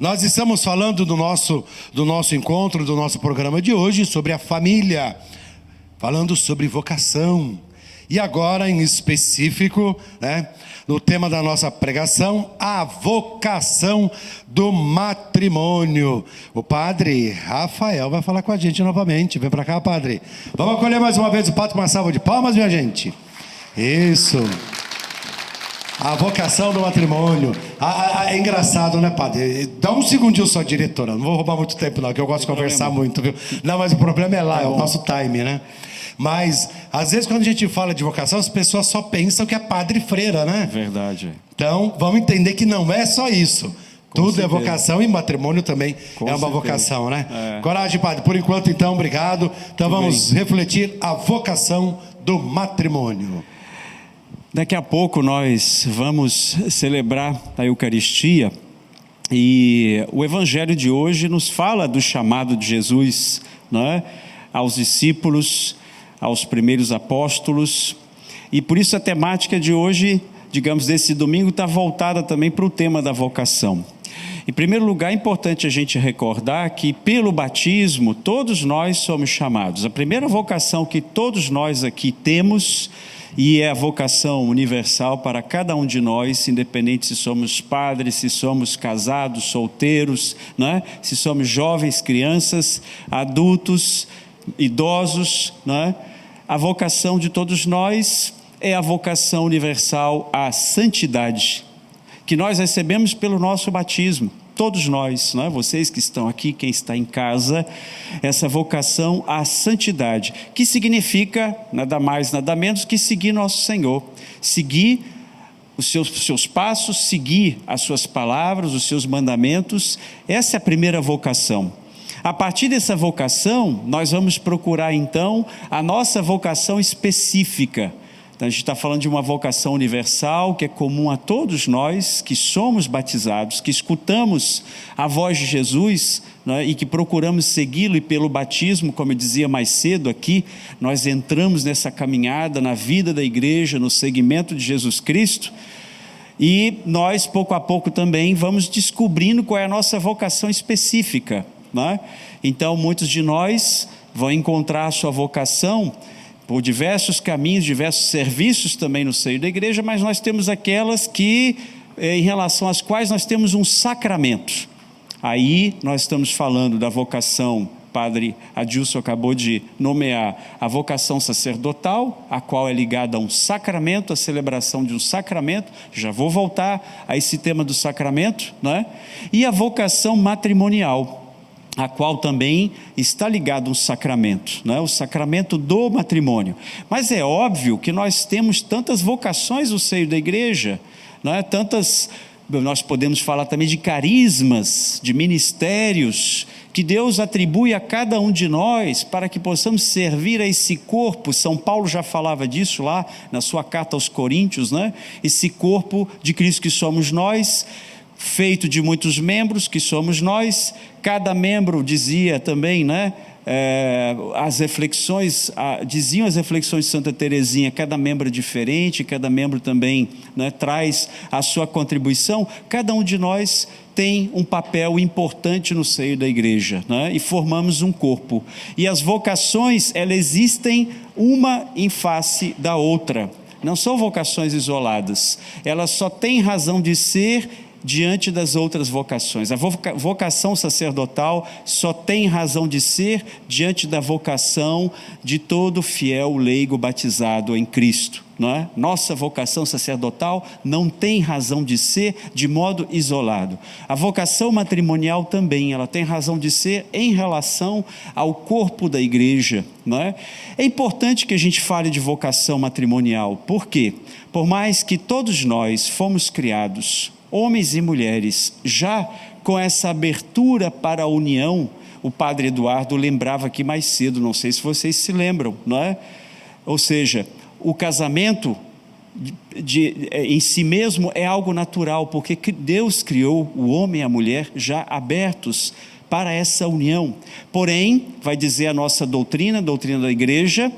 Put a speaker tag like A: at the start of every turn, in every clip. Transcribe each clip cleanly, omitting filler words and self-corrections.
A: Nós estamos falando do nosso encontro, do nosso programa de hoje, sobre a família, falando sobre vocação. E agora, em específico, no tema da nossa pregação, a vocação do matrimônio. O padre Rafael vai falar com a gente novamente. Vem para cá, padre. Vamos acolher mais uma vez o padre com uma salva de palmas, minha gente. Isso. A vocação do matrimônio. É engraçado, né, padre? Dá um segundinho só, diretora. Não vou roubar muito tempo, não, que eu gosto de conversar muito, viu? Não, mas o problema é lá, é o nosso time, né? Mas, às vezes, quando a gente fala de vocação, as pessoas só pensam que é padre e freira, né?
B: Verdade.
A: Então, vamos entender que não é só isso.
B: Com
A: Tudo
B: certeza.
A: É vocação e matrimônio também
B: Com
A: é uma
B: certeza.
A: vocação, né?
B: É.
A: Coragem, padre. Por enquanto, então, obrigado. Então,
B: Tudo
A: vamos
B: bem.
A: refletir a vocação do matrimônio.
B: Daqui a pouco nós vamos celebrar a Eucaristia e o Evangelho de hoje nos fala do chamado de Jesus, não é? Aos discípulos, aos primeiros apóstolos, e por isso a temática de hoje, digamos, desse domingo, está voltada também para o tema da vocação. Em primeiro lugar, é importante a gente recordar que pelo batismo todos nós somos chamados. A primeira vocação que todos nós aqui temos, e é a vocação universal para cada um de nós, independente se somos padres, se somos casados, solteiros, né? Se somos jovens, crianças, adultos, idosos, né? A vocação de todos nós é a vocação universal à santidade, que nós recebemos pelo nosso batismo. Todos nós, não é? Vocês que estão aqui, quem está em casa, essa vocação à santidade, que significa nada mais, nada menos que seguir nosso Senhor, seguir os seus passos, seguir as suas palavras, os seus mandamentos. Essa é a primeira vocação. A partir dessa vocação, nós vamos procurar então a nossa vocação específica. Então, a gente está falando de uma vocação universal que é comum a todos nós que somos batizados, que escutamos a voz de Jesus, né, e que procuramos segui-lo, e pelo batismo, como eu dizia mais cedo aqui, nós entramos nessa caminhada na vida da igreja, no seguimento de Jesus Cristo, e nós pouco a pouco também vamos descobrindo qual é a nossa vocação específica, né? Então muitos de nós vão encontrar a sua vocação por diversos caminhos, diversos serviços também no seio da igreja, mas nós temos aquelas que, em relação às quais nós temos um sacramento. Aí nós estamos falando da vocação, padre Adilson acabou de nomear, a vocação sacerdotal, a qual é ligada a um sacramento, a celebração de um sacramento, já vou voltar a esse tema do sacramento, né? E a vocação matrimonial, a qual também está ligado um sacramento, né? O sacramento do matrimônio. Mas é óbvio que nós temos tantas vocações no seio da igreja, né? Nós podemos falar também de carismas, de ministérios, que Deus atribui a cada um de nós para que possamos servir a esse corpo. São Paulo já falava disso lá na sua carta aos Coríntios, né? Esse corpo de Cristo que somos nós, feito de muitos membros, que somos nós. Cada membro, dizia também, né? Diziam as reflexões de Santa Teresinha, cada membro é diferente, cada membro também, né, traz a sua contribuição. Cada um de nós tem um papel importante no seio da igreja, né? E formamos um corpo. E as vocações, elas existem uma em face da outra. Não são vocações isoladas. Elas só têm razão de ser diante das outras vocações. A vocação sacerdotal só tem razão de ser diante da vocação de todo fiel leigo batizado em Cristo, não é? Nossa vocação sacerdotal não tem razão de ser de modo isolado. A vocação matrimonial também, ela tem razão de ser em relação ao corpo da igreja, não é? É importante que a gente fale de vocação matrimonial. Por quê? Por mais que todos nós fomos criados, homens e mulheres, já com essa abertura para a união, o padre Eduardo lembrava aqui mais cedo, não sei se vocês se lembram, não é? Ou seja, o casamento em si mesmo é algo natural, porque Deus criou o homem e a mulher já abertos para essa união. Porém, vai dizer a nossa doutrina, a doutrina da igreja,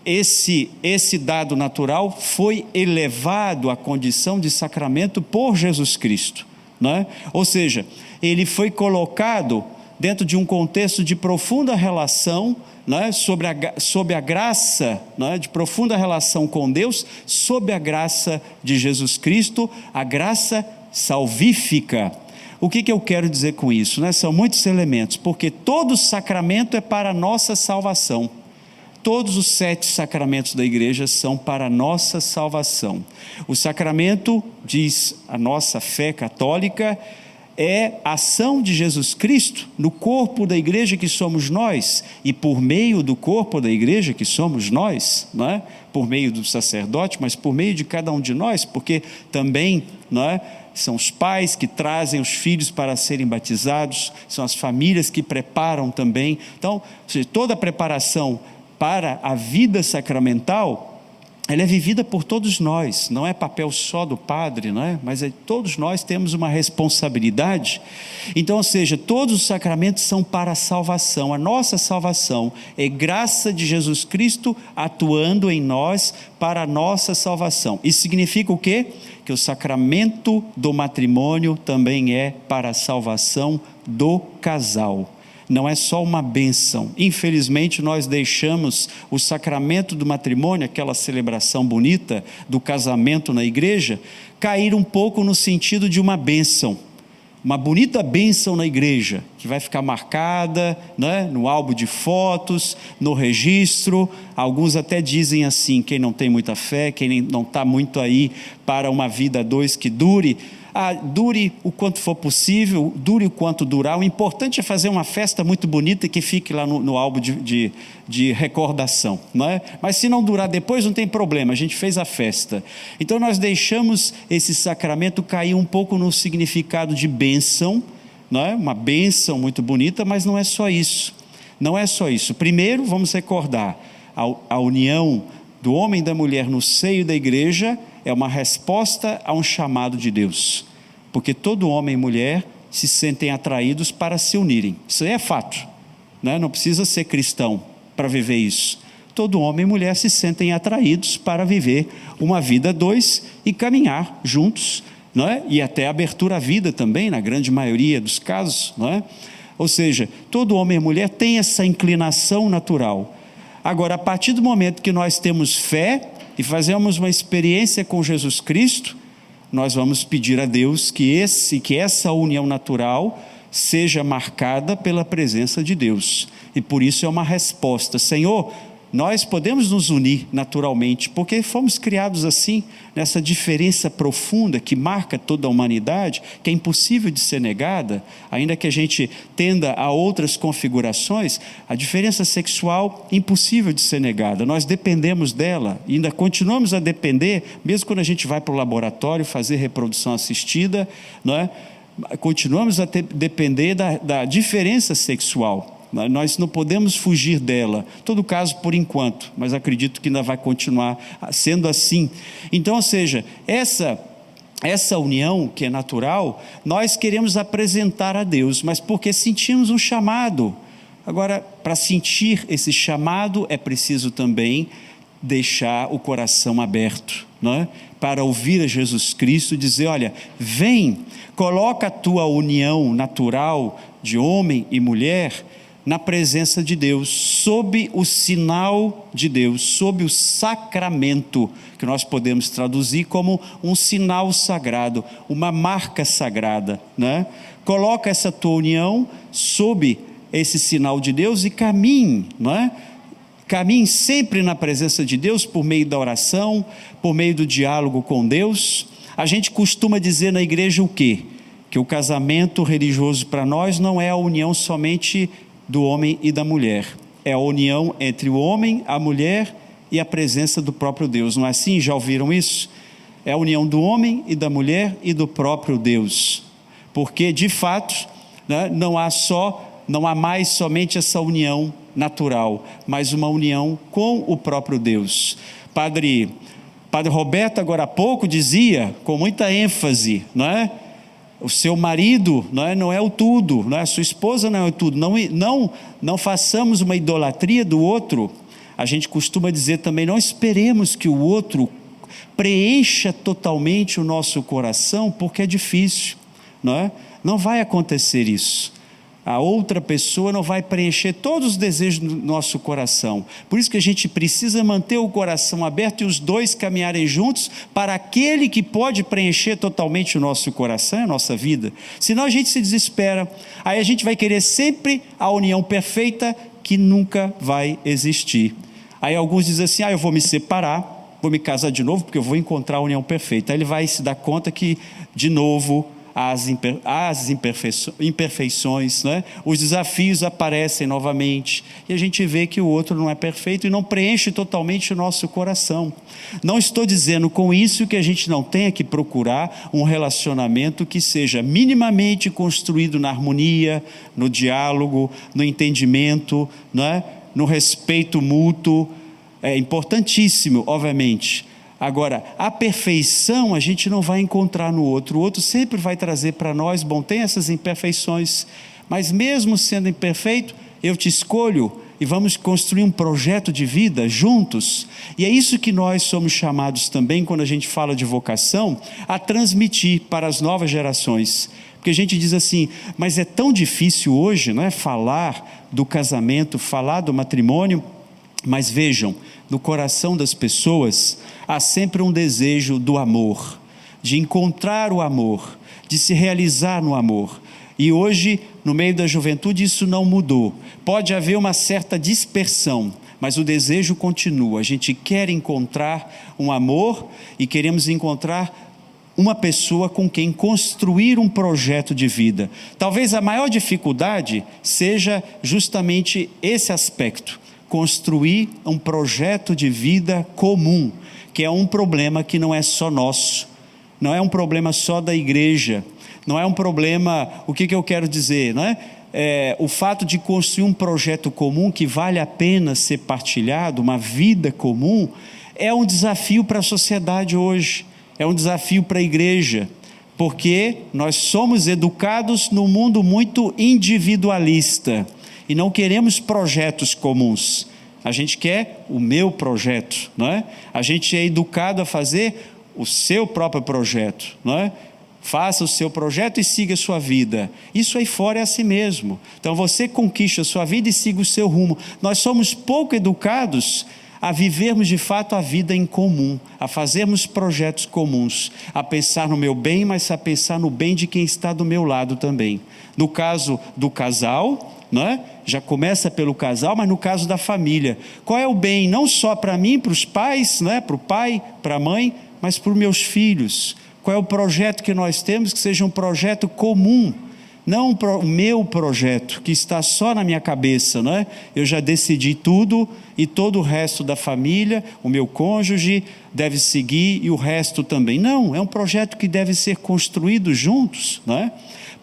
B: esse dado natural foi elevado à condição de sacramento por Jesus Cristo. não é? Ou seja, ele foi colocado dentro de um contexto de profunda relação, não é? Sob a graça, não é? De profunda relação com Deus, sob a graça de Jesus Cristo, a graça salvífica. O que eu quero dizer com isso? Né? São muitos elementos, porque todo sacramento é para a nossa salvação. Todos os 7 sacramentos da igreja são para a nossa salvação. O sacramento, diz a nossa fé católica, é a ação de Jesus Cristo no corpo da igreja que somos nós, e por meio do corpo da igreja que somos nós, não é? Por meio do sacerdote, mas por meio de cada um de nós, porque também, não é? São os pais que trazem os filhos para serem batizados, são as famílias que preparam também. Então, ou seja, toda a preparação para a vida sacramental, ela é vivida por todos nós, não é papel só do padre, não é? Mas todos nós temos uma responsabilidade. Então, ou seja, todos os sacramentos são para a salvação. A nossa salvação é graça de Jesus Cristo atuando em nós para a nossa salvação. Isso significa o quê? Que o sacramento do matrimônio também é para a salvação do casal. Não é só uma bênção. Infelizmente, nós deixamos o sacramento do matrimônio, aquela celebração bonita do casamento na igreja, cair um pouco no sentido de uma bênção. Uma bonita bênção na igreja, que vai ficar marcada, né, no álbum de fotos, no registro. Alguns até dizem assim, quem não tem muita fé, quem não está muito aí para uma vida a dois que dure, dure o quanto for possível, dure o quanto durar. O importante é fazer uma festa muito bonita e que fique lá no álbum de recordação, não é? Mas se não durar depois, não tem problema, a gente fez a festa. Então nós deixamos esse sacramento cair um pouco no significado de bênção, não é? Uma bênção muito bonita, mas não é só isso. Não é só isso. Primeiro, vamos recordar, a união do homem e da mulher no seio da igreja é uma resposta a um chamado de Deus, porque todo homem e mulher se sentem atraídos para se unirem. Isso aí é fato, né? Não precisa ser cristão para viver isso. Todo homem e mulher se sentem atraídos para viver uma vida a dois e caminhar juntos, não é? E até abertura à vida também, na grande maioria dos casos, não é? Ou seja, todo homem e mulher tem essa inclinação natural. Agora, a partir do momento que nós temos fé e fazemos uma experiência com Jesus Cristo, nós vamos pedir a Deus que essa união natural seja marcada pela presença de Deus. E por isso é uma resposta: Senhor, nós podemos nos unir naturalmente, porque fomos criados assim, nessa diferença profunda que marca toda a humanidade, que é impossível de ser negada, ainda que a gente tenda a outras configurações. A diferença sexual é impossível de ser negada, nós dependemos dela, e ainda continuamos a depender, mesmo quando a gente vai para o laboratório fazer reprodução assistida, não é? Continuamos a depender da diferença sexual. Nós não podemos fugir dela, em todo caso por enquanto, mas acredito que ainda vai continuar sendo assim. Então, ou seja, essa união que é natural, nós queremos apresentar a Deus, mas porque sentimos um chamado. Agora, para sentir esse chamado, é preciso também deixar o coração aberto, não é? Para ouvir a Jesus Cristo e dizer: olha, vem, coloca a tua união natural de homem e mulher na presença de Deus, sob o sinal de Deus, sob o sacramento, que nós podemos traduzir como um sinal sagrado, uma marca sagrada, né? Coloca essa tua união sob esse sinal de Deus e caminhe, não é? Caminhe sempre na presença de Deus por meio da oração, por meio do diálogo com Deus. A gente costuma dizer na igreja o quê? Que o casamento religioso para nós não é a união somente do homem e da mulher, é a união entre o homem, a mulher e a presença do próprio Deus. Não é assim? Já ouviram isso? É a união do homem e da mulher e do próprio Deus, porque de fato, né, não há mais somente essa união natural, mas uma união com o próprio Deus. Padre Roberto agora há pouco dizia com muita ênfase, não é? O seu marido não é o tudo, não é? A sua esposa não é o tudo. Não façamos uma idolatria do outro. A gente costuma dizer também: não esperemos que o outro preencha totalmente o nosso coração, porque é difícil, não é? Não vai acontecer isso. A outra pessoa não vai preencher todos os desejos do nosso coração. Por isso que a gente precisa manter o coração aberto e os dois caminharem juntos para aquele que pode preencher totalmente o nosso coração e a nossa vida. Senão a gente se desespera. Aí a gente vai querer sempre a união perfeita que nunca vai existir. Aí alguns dizem assim, eu vou me separar, vou me casar de novo porque eu vou encontrar a união perfeita. Aí ele vai se dar conta que, de novo, as imperfeições, né? Os desafios aparecem novamente e a gente vê que o outro não é perfeito e não preenche totalmente o nosso coração. Não estou dizendo com isso que a gente não tenha que procurar um relacionamento que seja minimamente construído na harmonia, no diálogo, no entendimento, né? No respeito mútuo. É importantíssimo, obviamente. Agora, a perfeição a gente não vai encontrar no outro. O outro sempre vai trazer para nós, tem essas imperfeições, mas mesmo sendo imperfeito, eu te escolho e vamos construir um projeto de vida juntos. E é isso que nós somos chamados também, quando a gente fala de vocação, a transmitir para as novas gerações. Porque a gente diz assim, mas é tão difícil hoje, não é, falar do casamento, falar do matrimônio. Mas vejam, no coração das pessoas há sempre um desejo do amor, de encontrar o amor, de se realizar no amor. E hoje, no meio da juventude, isso não mudou. Pode haver uma certa dispersão, mas o desejo continua. A gente quer encontrar um amor e queremos encontrar uma pessoa com quem construir um projeto de vida. Talvez a maior dificuldade seja justamente esse aspecto. Construir um projeto de vida comum, que é um problema que não é só nosso, não é um problema só da igreja, não é um problema, o que eu quero dizer, não é? O fato de construir um projeto comum que vale a pena ser partilhado, uma vida comum, é um desafio para a sociedade hoje, é um desafio para a igreja, porque nós somos educados num mundo muito individualista, e não queremos projetos comuns, a gente quer o meu projeto, não é? A gente é educado a fazer o seu próprio projeto, não é? Faça o seu projeto e siga a sua vida. Isso aí fora é assim mesmo. Então você conquista a sua vida e siga o seu rumo. Nós somos pouco educados a vivermos de fato a vida em comum, a fazermos projetos comuns, a pensar no meu bem, mas a pensar no bem de quem está do meu lado também. No caso do casal, não é? Já começa pelo casal, mas no caso da família, qual é o bem não só para mim, para os pais, não é? Para o pai, para a mãe, mas para os meus filhos? Qual é o projeto que nós temos que seja um projeto comum, não o meu projeto que está só na minha cabeça, não é? Eu já decidi tudo e todo o resto da família, o meu cônjuge deve seguir e o resto também. Não, é um projeto que deve ser construído juntos, não é?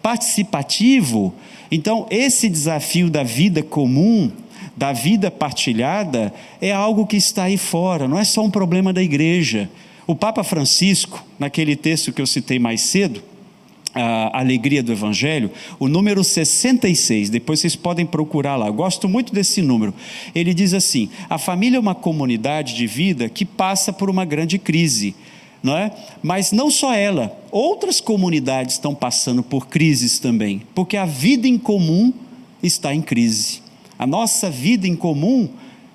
B: Participativo. Então esse desafio da vida comum, da vida partilhada, é algo que está aí fora, não é só um problema da igreja. O Papa Francisco, naquele texto que eu citei mais cedo, a Alegria do Evangelho, o número 66, depois vocês podem procurar lá, eu gosto muito desse número. Ele diz assim: a família é uma comunidade de vida que passa por uma grande crise, não é? Mas não só ela, outras comunidades estão passando por crises também, porque a vida em comum está em crise. A nossa vida em comum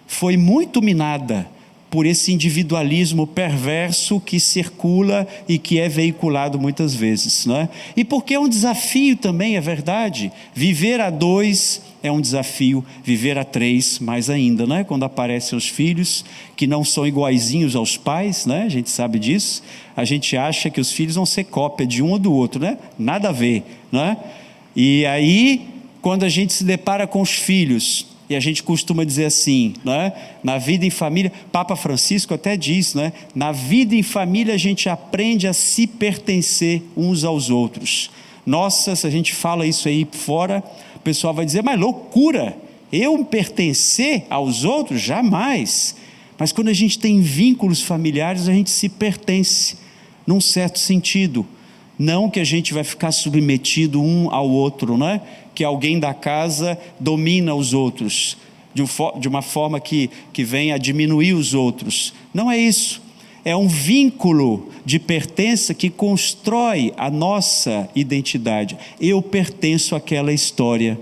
B: foi muito minada por esse individualismo perverso que circula e que é veiculado muitas vezes, não é? E porque é um desafio também, é verdade, viver a dois é um desafio, viver a três mais ainda, não é? Quando aparecem os filhos que não são iguaizinhos aos pais, né? A gente sabe disso, a gente acha que os filhos vão ser cópia de um ou do outro, né? Nada a ver, não é? E aí, quando a gente se depara com os filhos, e a gente costuma dizer assim, né? Na vida em família, Papa Francisco até diz, né? Na vida em família a gente aprende a se pertencer uns aos outros. Nossa, se a gente fala isso aí fora, o pessoal vai dizer, mas loucura, eu pertencer aos outros? Jamais. Mas quando a gente tem vínculos familiares, a gente se pertence, num certo sentido. Não que a gente vai ficar submetido um ao outro, não é? Que alguém da casa domina os outros, de uma forma que venha a diminuir os outros. Não é isso. é um vínculo de pertença que constrói a nossa identidade. Eu pertenço àquela história,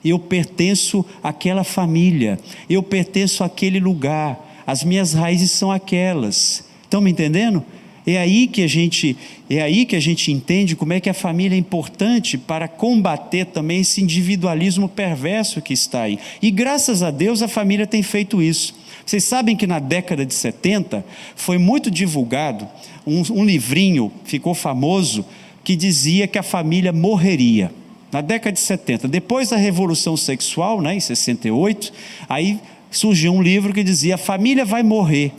B: eu pertenço àquela família, eu pertenço àquele lugar, as minhas raízes são aquelas. Estão me entendendo? É aí que a gente entende como é que a família é importante para combater também esse individualismo perverso que está aí. E graças a Deus a família tem feito isso. Vocês sabem que na década de 70 foi muito divulgado um livrinho, ficou famoso, que dizia que a família morreria. Na década de 70, depois da Revolução Sexual, né, em 68, aí surgiu um livro que dizia: a família vai morrer.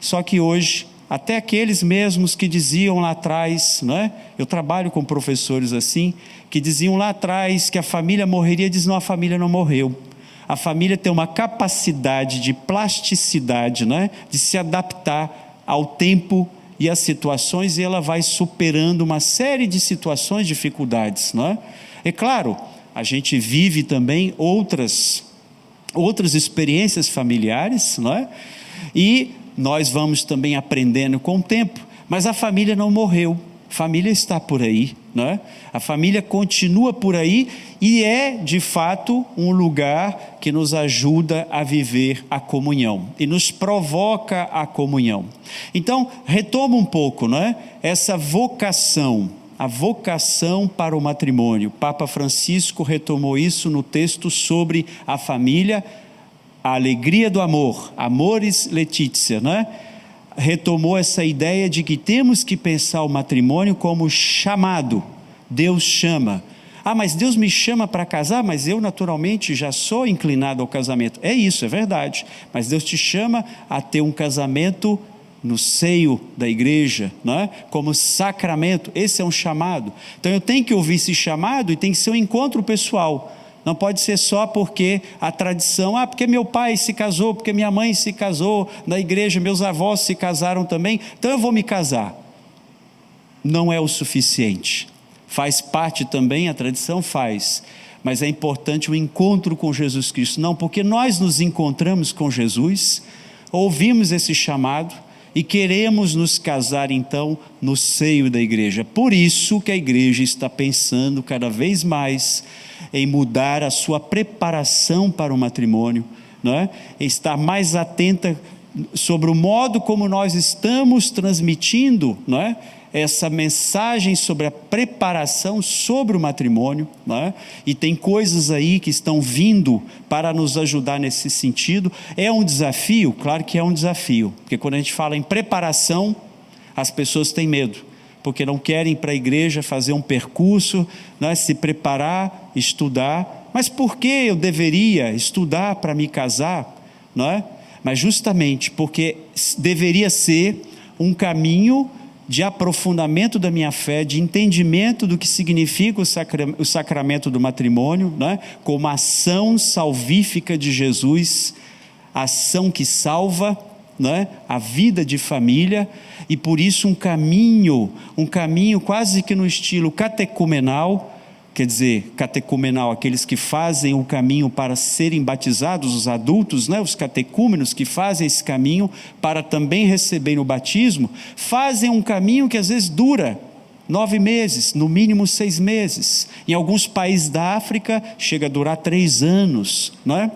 B: Só que hoje, até aqueles mesmos que diziam lá atrás, né, eu trabalho com professores assim, que diziam lá atrás que a família morreria, dizem: não, a família não morreu. A família tem uma capacidade de plasticidade, né, de se adaptar ao tempo e às situações, e ela vai superando uma série de situações, dificuldades, não é? É claro, a gente vive também outras experiências familiares, não é? E nós vamos também aprendendo com o tempo, mas a família não morreu, a família está por aí, não é? A família continua por aí e é de fato um lugar que nos ajuda a viver a comunhão e nos provoca a comunhão. Então, retoma um pouco, não é? Essa vocação, a vocação para o matrimônio. Papa Francisco retomou isso no texto sobre a família, a alegria do amor, Amoris Laetitia, né? Retomou essa ideia de que temos que pensar o matrimônio como chamado. Deus chama. Ah, mas Deus me chama para casar, mas eu naturalmente já sou inclinado ao casamento. É isso, é verdade. Mas Deus te chama a ter um casamento no seio da igreja, não é? Como sacramento. Esse é um chamado. Então eu tenho que ouvir esse chamado e tem que ser um encontro pessoal. Não pode ser só porque a tradição, porque meu pai se casou, porque minha mãe se casou na igreja, meus avós se casaram também, então eu vou me casar. Não é o suficiente. Faz parte também, a tradição faz, mas é importante o encontro com Jesus Cristo. Não, porque nós nos encontramos com Jesus, ouvimos esse chamado e queremos nos casar então no seio da igreja. Por isso que a igreja está pensando cada vez mais em mudar a sua preparação para o matrimônio, não é? Estar mais atenta sobre o modo como nós estamos transmitindo, não é? Essa mensagem sobre a preparação sobre o matrimônio, não é? E tem coisas aí que estão vindo para nos ajudar nesse sentido. É um desafio? Claro que é um desafio, porque quando a gente fala em preparação, as pessoas têm medo, porque não querem ir para a igreja fazer um percurso, não é? Se preparar, estudar. Mas por que eu deveria estudar para me casar? Não é? Mas justamente porque deveria ser um caminho de aprofundamento da minha fé, de entendimento do que significa o sacramento do matrimônio, não é? Como ação salvífica de Jesus, ação que salva, não é? A vida de família, e por isso um caminho quase que no estilo catecumenal, quer dizer, catecumenal, aqueles que fazem o caminho para serem batizados, os adultos, né? Os catecúmenos que fazem esse caminho para também receberem o batismo, fazem um caminho que às vezes dura 9 meses, no mínimo 6 meses. Em alguns países da África chega a durar 3 anos, não é?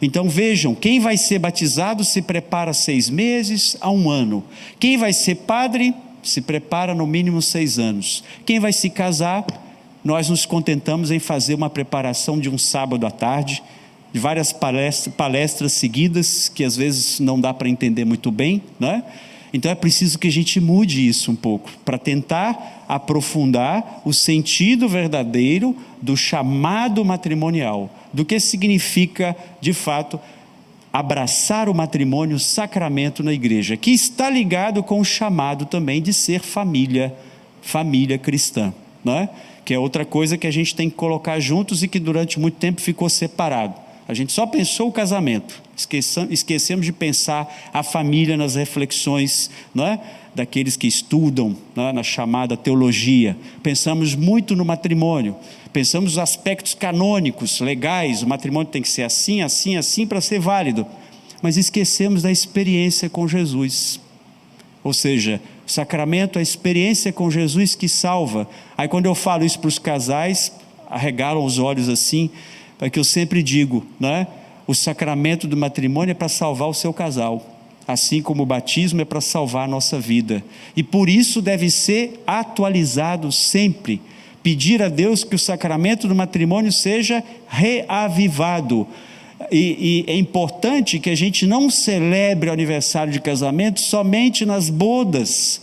B: Então vejam, quem vai ser batizado se prepara 6 meses a 1 ano. Quem vai ser padre se prepara no mínimo 6 anos. Quem vai se casar, nós nos contentamos em fazer uma preparação de um sábado à tarde, de várias palestras seguidas, que às vezes não dá para entender muito bem, né? Então é preciso que a gente mude isso um pouco, para tentar aprofundar o sentido verdadeiro do chamado matrimonial, do que significa, de fato, abraçar o matrimônio, o sacramento na igreja, que está ligado com o chamado também de ser família cristã, não é? Que é outra coisa que a gente tem que colocar juntos e que durante muito tempo ficou separado. A gente só pensou o casamento, esquecemos de pensar a família nas reflexões, não é? Daqueles que estudam, não é? Na chamada teologia. Pensamos muito no matrimônio, pensamos nos aspectos canônicos, legais, o matrimônio tem que ser assim, assim, assim para ser válido, mas esquecemos da experiência com Jesus. Ou seja, o sacramento é a experiência com Jesus que salva. Aí quando eu falo isso para os casais, arregalam os olhos assim, porque eu sempre digo, né? O sacramento do matrimônio é para salvar o seu casal, assim como o batismo é para salvar a nossa vida. E por isso deve ser atualizado sempre. Pedir a Deus que o sacramento do matrimônio seja reavivado. E é importante que a gente não celebre o aniversário de casamento somente nas bodas.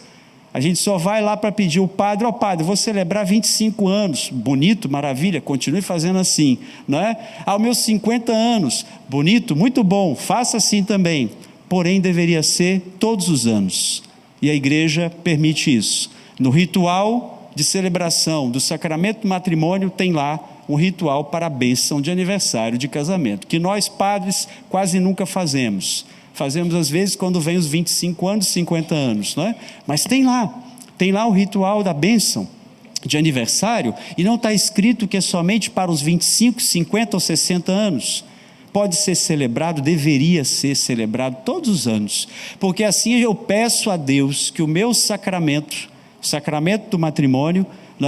B: A gente só vai lá para pedir ao padre: ó padre, vou celebrar 25 anos, bonito, maravilha, continue fazendo assim, não é? Aos meus 50 anos, bonito, muito bom, faça assim também. Porém deveria ser todos os anos, e a igreja permite isso. No ritual de celebração do sacramento do matrimônio tem lá um ritual para a bênção de aniversário de casamento, que nós padres quase nunca fazemos. Fazemos às vezes quando vem os 25 anos, 50 anos, não é? Mas tem lá o ritual da bênção de aniversário, e não está escrito que é somente para os 25, 50 ou 60 anos. Pode ser celebrado, deveria ser celebrado todos os anos, porque assim eu peço a Deus que o meu sacramento, o sacramento do matrimônio,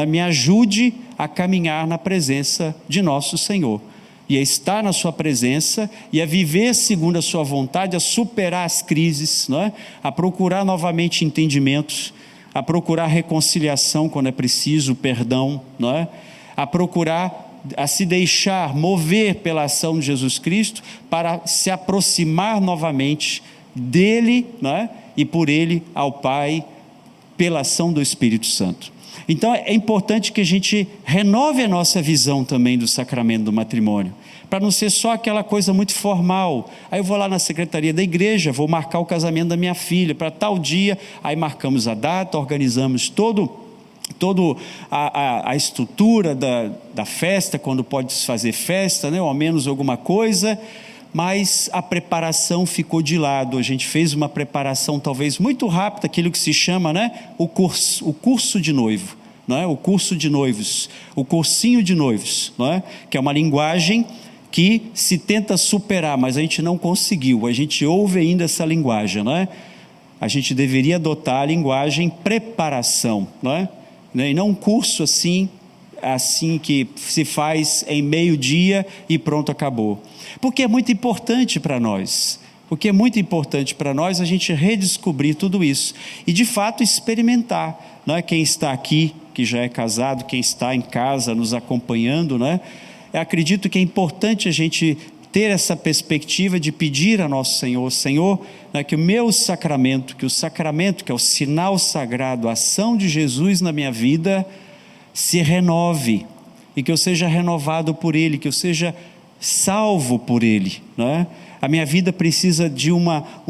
B: me ajude a caminhar na presença de nosso Senhor, e a estar na sua presença, e a viver segundo a sua vontade, a superar as crises, não é? A procurar novamente entendimentos, a procurar reconciliação quando é preciso, perdão, não é? A procurar a se deixar mover pela ação de Jesus Cristo, para se aproximar novamente dele, não é? E por ele ao Pai, pela ação do Espírito Santo. Então é importante que a gente renove a nossa visão também do sacramento do matrimônio, para não ser só aquela coisa muito formal. Aí eu vou lá na secretaria da igreja, vou marcar o casamento da minha filha para tal dia, aí marcamos a data, organizamos toda a estrutura da festa, quando pode se fazer festa, né, ou ao menos alguma coisa, mas a preparação ficou de lado. A gente fez uma preparação talvez muito rápida, aquilo que se chama, né, o curso de noivo, não é? O curso de noivos, o cursinho de noivos, não é? Que é uma linguagem que se tenta superar, mas a gente não conseguiu. A gente ouve ainda essa linguagem, não é? A gente deveria adotar a linguagem preparação, não é? E não um curso assim que se faz em meio-dia e pronto, acabou. Porque é muito importante para nós. Porque é muito importante para nós a gente redescobrir tudo isso. E de fato experimentar. Não é? Quem está aqui, que já é casado, quem está em casa nos acompanhando, não é? Eu acredito que é importante a gente ter essa perspectiva de pedir a nosso Senhor: Senhor, né, que o meu sacramento, que o sacramento, que é o sinal sagrado, a ação de Jesus na minha vida, se renove, e que eu seja renovado por Ele, que eu seja salvo por Ele, não é? A minha vida precisa de um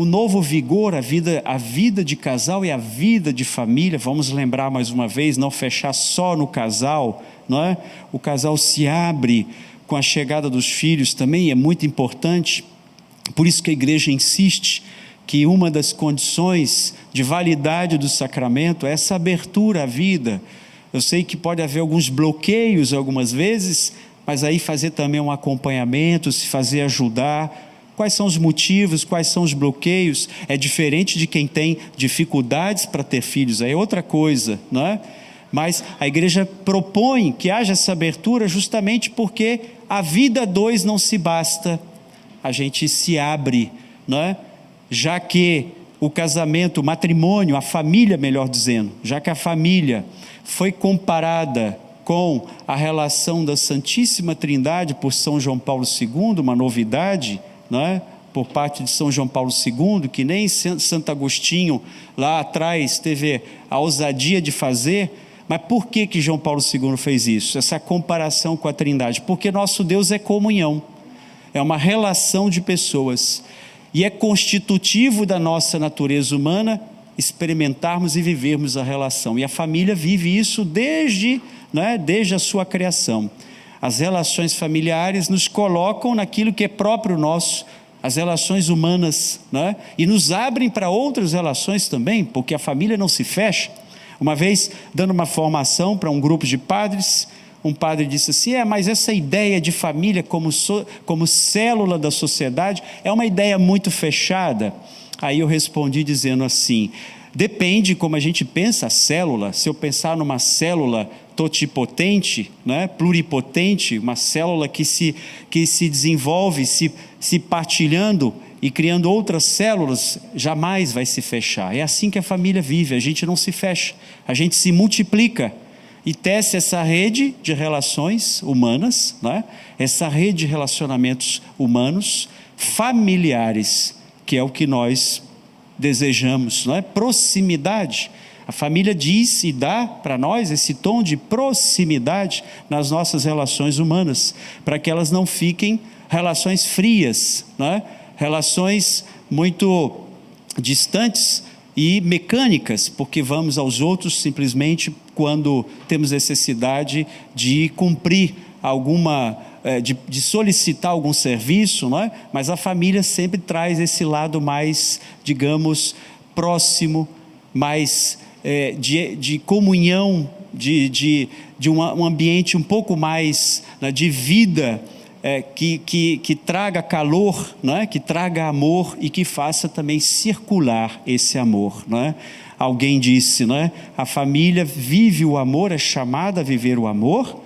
B: novo vigor, a vida de casal e a vida de família. Vamos lembrar mais uma vez, não fechar só no casal, não é? O casal se abre com a chegada dos filhos também, é muito importante. Por isso que a igreja insiste que uma das condições de validade do sacramento é essa abertura à vida. Eu sei que pode haver alguns bloqueios algumas vezes, mas aí fazer também um acompanhamento, se fazer ajudar. Quais são os motivos, quais são os bloqueios? É diferente de quem tem dificuldades para ter filhos, aí é outra coisa, não é? Mas a igreja propõe que haja essa abertura justamente porque a vida a dois não se basta, a gente se abre, não é? Já que o casamento, o matrimônio, a família, melhor dizendo, já que a família foi comparada com a relação da Santíssima Trindade por São João Paulo II, uma novidade, não é? Por parte de São João Paulo II, que nem Santo Agostinho lá atrás teve a ousadia de fazer. Mas por que João Paulo II fez isso? Essa comparação com a Trindade? Porque nosso Deus é comunhão, é uma relação de pessoas, e é constitutivo da nossa natureza humana experimentarmos e vivermos a relação, e a família vive isso desde a sua criação. As relações familiares nos colocam naquilo que é próprio nosso, as relações humanas, né? E nos abrem para outras relações também, porque a família não se fecha. Uma vez, dando uma formação para um grupo de padres, um padre disse assim: mas essa ideia de família como célula da sociedade é uma ideia muito fechada. Aí eu respondi dizendo assim: Depende como a gente pensa a célula. Se eu pensar numa célula totipotente, né, pluripotente, uma célula que se desenvolve, se partilhando e criando outras células, jamais vai se fechar. É assim que a família vive, a gente não se fecha, a gente se multiplica e tece essa rede de relações humanas, né, essa rede de relacionamentos humanos, familiares, que é o que nós desejamos, não é? Proximidade. A família diz e dá para nós esse tom de proximidade nas nossas relações humanas, para que elas não fiquem relações frias, não é? Relações muito distantes e mecânicas, porque vamos aos outros simplesmente quando temos necessidade de cumprir alguma, de solicitar algum serviço, não é? Mas a família sempre traz esse lado mais, digamos, próximo, mais de comunhão, de um ambiente um pouco mais, né, de vida, que traga calor, não é? Que traga amor e que faça também circular esse amor, não é? Alguém disse, não é? A família vive o amor, é chamada a viver o amor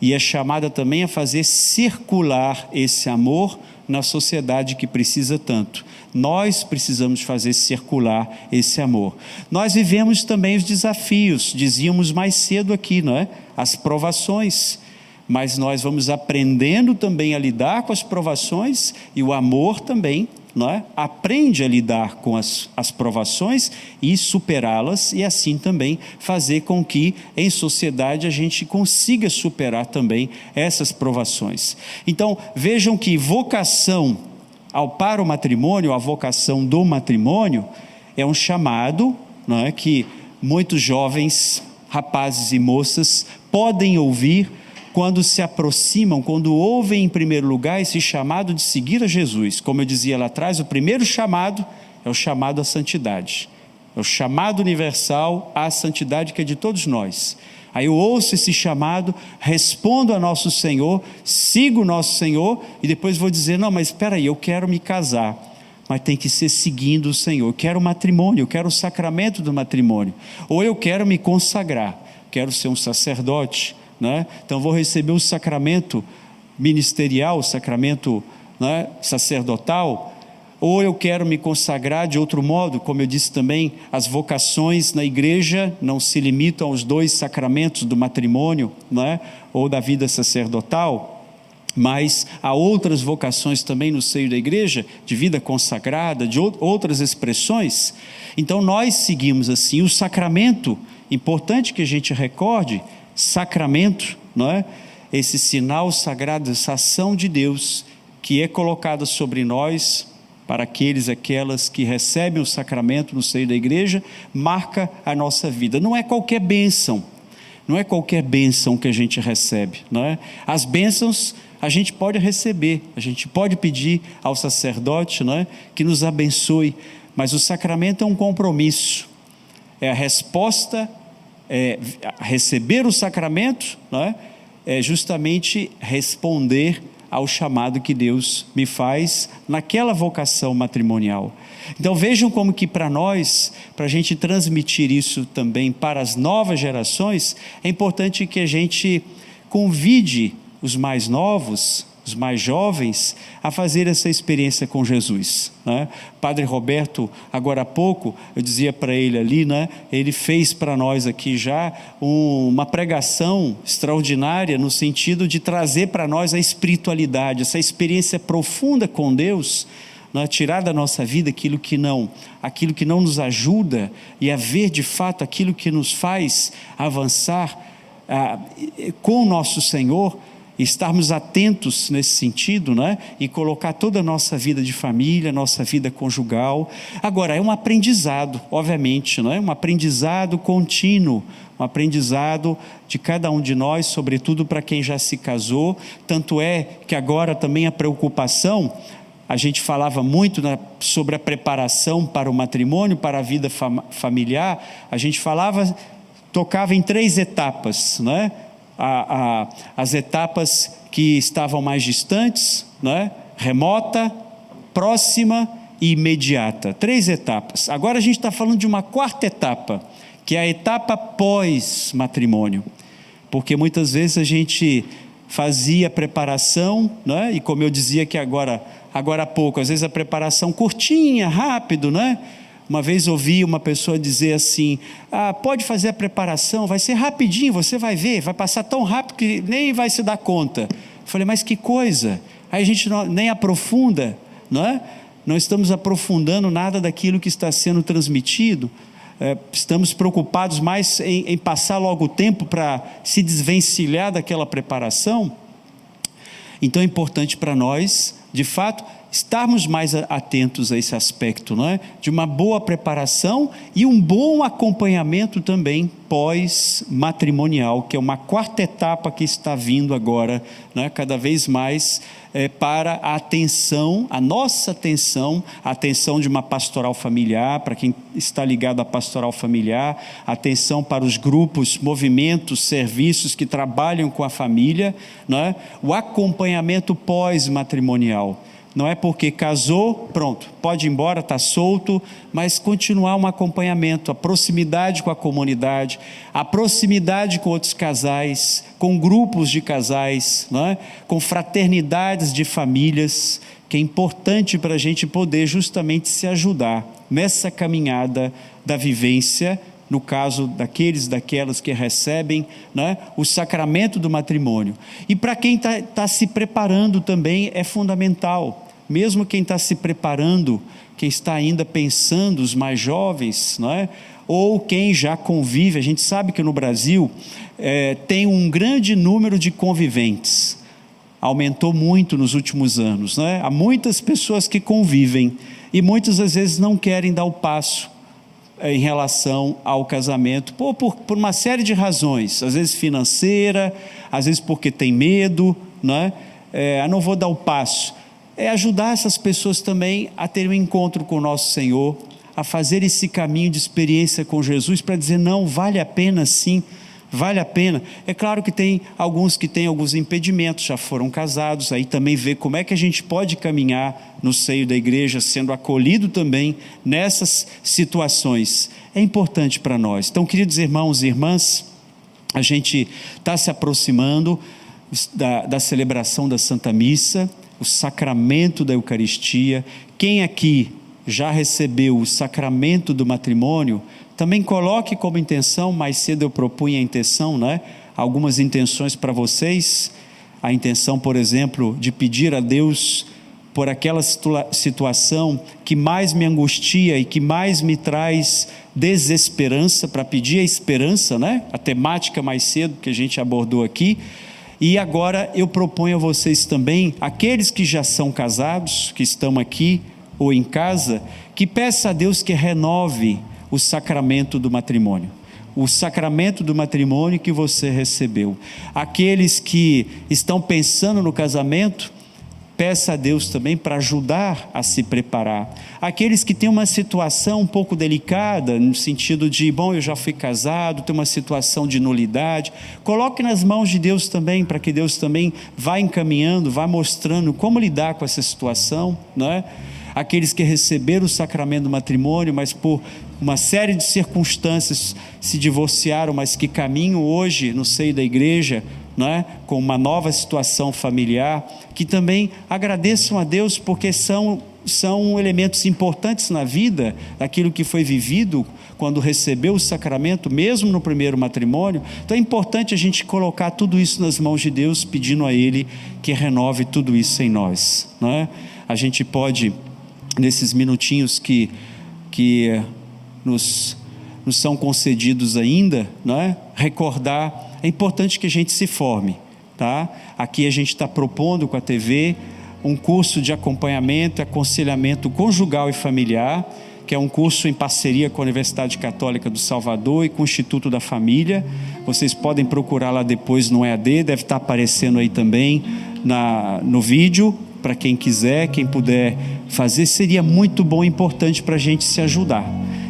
B: e é chamada também a fazer circular esse amor na sociedade que precisa tanto. Nós precisamos fazer circular esse amor. Nós vivemos também os desafios, dizíamos mais cedo aqui, não é? As provações, mas nós vamos aprendendo também a lidar com as provações e o amor também, não é? Aprende a lidar com as provações e superá-las e assim também fazer com que em sociedade a gente consiga superar também essas provações. Então vejam que vocação para o matrimônio, a vocação do matrimônio é um chamado, não é? Que muitos jovens, rapazes e moças podem ouvir quando se aproximam, quando ouvem em primeiro lugar esse chamado de seguir a Jesus. Como eu dizia lá atrás, o primeiro chamado é o chamado à santidade, é o chamado universal à santidade que é de todos nós. Aí eu ouço esse chamado, respondo a nosso Senhor, sigo o nosso Senhor e depois vou dizer, não, mas espera aí, eu quero me casar. Mas tem que ser seguindo o Senhor. Eu quero o matrimônio, eu quero o sacramento do matrimônio. Ou eu quero me consagrar, quero ser um sacerdote, né? Então vou receber o sacramento ministerial, o sacramento, né, sacerdotal, ou eu quero me consagrar de outro modo. Como eu disse também, as vocações na igreja não se limitam aos 2 sacramentos do matrimônio, né, ou da vida sacerdotal, mas há outras vocações também no seio da igreja, de vida consagrada, de outras expressões. Então nós seguimos assim o sacramento. Importante que a gente recorde, sacramento, não é? Esse sinal sagrado, essa ação de Deus que é colocada sobre nós, para aquelas que recebem o sacramento no seio da igreja, marca a nossa vida. Não é qualquer bênção, não é qualquer bênção que a gente recebe, não é? As bênçãos a gente pode receber, a gente pode pedir ao sacerdote, não é? Que nos abençoe, mas o sacramento é um compromisso, é a resposta. Receber o sacramento, não é? É justamente responder ao chamado que Deus me faz naquela vocação matrimonial. Então vejam como que para nós, para a gente transmitir isso também para as novas gerações, é importante que a gente convide os mais novos, os mais jovens, a fazer essa experiência com Jesus, né? Padre Roberto, agora há pouco, eu dizia para ele ali, né? Ele fez para nós aqui já uma pregação extraordinária no sentido de trazer para nós a espiritualidade, essa experiência profunda com Deus, né? Tirar da nossa vida aquilo que não nos ajuda e a ver de fato aquilo que nos faz avançar com o nosso Senhor. Estarmos atentos nesse sentido, né? E colocar toda a nossa vida de família, nossa vida conjugal. Agora, é um aprendizado, obviamente, não é? Um aprendizado contínuo, um aprendizado de cada um de nós, sobretudo para quem já se casou. Tanto é que agora também a preocupação, a gente falava muito sobre a preparação para o matrimônio, para a vida familiar, a gente tocava em 3 etapas, não é? As etapas que estavam mais distantes, né? Remota, próxima e imediata. 3 etapas. Agora a gente está falando de uma 4ª etapa, que é a etapa pós-matrimônio. Porque muitas vezes a gente fazia preparação, né? E como eu dizia que agora há pouco, às vezes a preparação curtinha, rápido, né? Uma vez ouvi uma pessoa dizer assim: pode fazer a preparação, vai ser rapidinho, você vai ver, vai passar tão rápido que nem vai se dar conta. Eu falei, mas que coisa, aí a gente nem aprofunda, não é? Não estamos aprofundando nada daquilo que está sendo transmitido. Estamos preocupados mais em passar logo o tempo para se desvencilhar daquela preparação. Então é importante para nós, de fato, estarmos mais atentos a esse aspecto, não é? De uma boa preparação e um bom acompanhamento também pós-matrimonial, que é uma 4ª etapa que está vindo agora, não é? Cada vez mais para a atenção, a nossa atenção, a atenção de uma pastoral familiar, para quem está ligado à pastoral familiar, atenção para os grupos, movimentos, serviços que trabalham com a família, não é? O acompanhamento pós-matrimonial. Não é porque casou, pronto, pode ir embora, está solto, mas continuar um acompanhamento, a proximidade com a comunidade, a proximidade com outros casais, com grupos de casais, não é? Com fraternidades de famílias, que é importante para a gente poder justamente se ajudar nessa caminhada da vivência, no caso daquelas que recebem, né, o sacramento do matrimônio. E para quem está se preparando também é fundamental, mesmo quem está se preparando, quem está ainda pensando, os mais jovens, não é? Ou quem já convive. A gente sabe que no Brasil tem um grande número de conviventes, aumentou muito nos últimos anos, não é? Há muitas pessoas que convivem e muitas às vezes não querem dar o passo em relação ao casamento, por uma série de razões, às vezes financeira, às vezes porque tem medo, não é? Não vou dar o passo. É ajudar essas pessoas também a ter um encontro com o nosso Senhor, a fazer esse caminho de experiência com Jesus, para dizer, não, vale a pena sim, vale a pena. É claro que tem alguns que têm alguns impedimentos, já foram casados, aí também ver como é que a gente pode caminhar no seio da igreja, sendo acolhido também nessas situações. É importante para nós. Então, queridos irmãos e irmãs, a gente está se aproximando da celebração da Santa Missa, o sacramento da Eucaristia. Quem aqui já recebeu o sacramento do matrimônio, também coloque como intenção. Mais cedo eu propunha a intenção, né? Algumas intenções para vocês. A intenção, por exemplo, de pedir a Deus por aquela situação que mais me angustia e que mais me traz desesperança, para pedir a esperança, né? A temática mais cedo que a gente abordou aqui. E agora eu proponho a vocês também, aqueles que já são casados, que estão aqui ou em casa, que peça a Deus que renove o sacramento do matrimônio. O sacramento do matrimônio que você recebeu. Aqueles que estão pensando no casamento, peça a Deus também para ajudar a se preparar. Aqueles que têm uma situação um pouco delicada, no sentido de, bom, eu já fui casado, tenho uma situação de nulidade, coloque nas mãos de Deus também, para que Deus também vá encaminhando, vá mostrando como lidar com essa situação, não é? Aqueles que receberam o sacramento do matrimônio, mas por uma série de circunstâncias se divorciaram, mas que caminham hoje no seio da igreja, não é? Com uma nova situação familiar, que também agradeçam a Deus, porque são elementos importantes na vida, daquilo que foi vivido quando recebeu o sacramento, mesmo no primeiro matrimônio. Então é importante a gente colocar tudo isso nas mãos de Deus, pedindo a Ele que renove tudo isso em nós, não é? A gente pode, nesses minutinhos que nos são concedidos ainda, não é? Recordar. É importante que a gente se forme, tá? Aqui a gente está propondo com a TV um curso de acompanhamento e aconselhamento conjugal e familiar, que é um curso em parceria com a Universidade Católica do Salvador e com o Instituto da Família. Vocês podem procurar lá depois no EAD, deve estar aparecendo aí também no vídeo, para quem quiser, quem puder fazer, seria muito bom e importante para a gente se ajudar.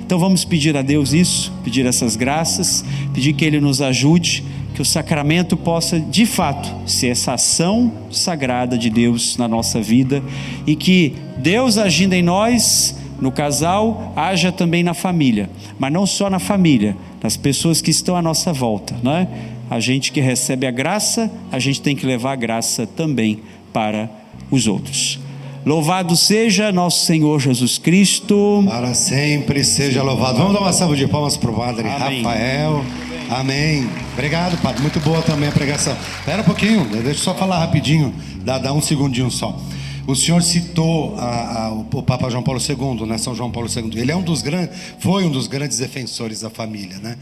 B: Então vamos pedir a Deus isso, pedir essas graças, pedir que Ele nos ajude, que o sacramento possa, de fato, ser essa ação sagrada de Deus na nossa vida, e que Deus agindo em nós, no casal, haja também na família, mas não só na família, nas pessoas que estão à nossa volta, não é? A gente que recebe a graça, a gente tem que levar a graça também para os outros. Louvado seja nosso Senhor Jesus Cristo.
A: Para sempre seja louvado. Vamos dar uma salva de palmas para o Padre
B: Amém.
A: Rafael. Amém. Obrigado, Padre. Muito boa também a pregação. Espera um pouquinho, deixa eu só falar rapidinho. Dá um segundinho só. O senhor citou o Papa João Paulo II, né? São João Paulo II. Ele foi um dos grandes defensores da família, né?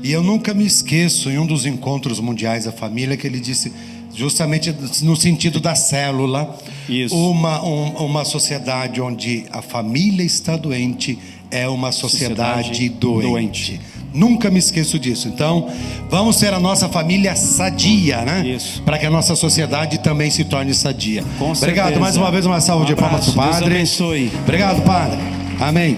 A: E eu nunca me esqueço, em um dos encontros mundiais da família, que ele disse, justamente no sentido da célula,
B: Isso.
A: Uma sociedade onde a família está doente é uma sociedade doente. Nunca me esqueço disso. Então, vamos ter a nossa família sadia, né?
B: Isso.
A: Para que a nossa sociedade também se torne sadia.
B: Com
A: Obrigado.
B: certeza.
A: Mais uma vez, uma salva de palmas para o
B: Deus
A: Padre.
B: abençoe.
A: Obrigado, Padre. Amém.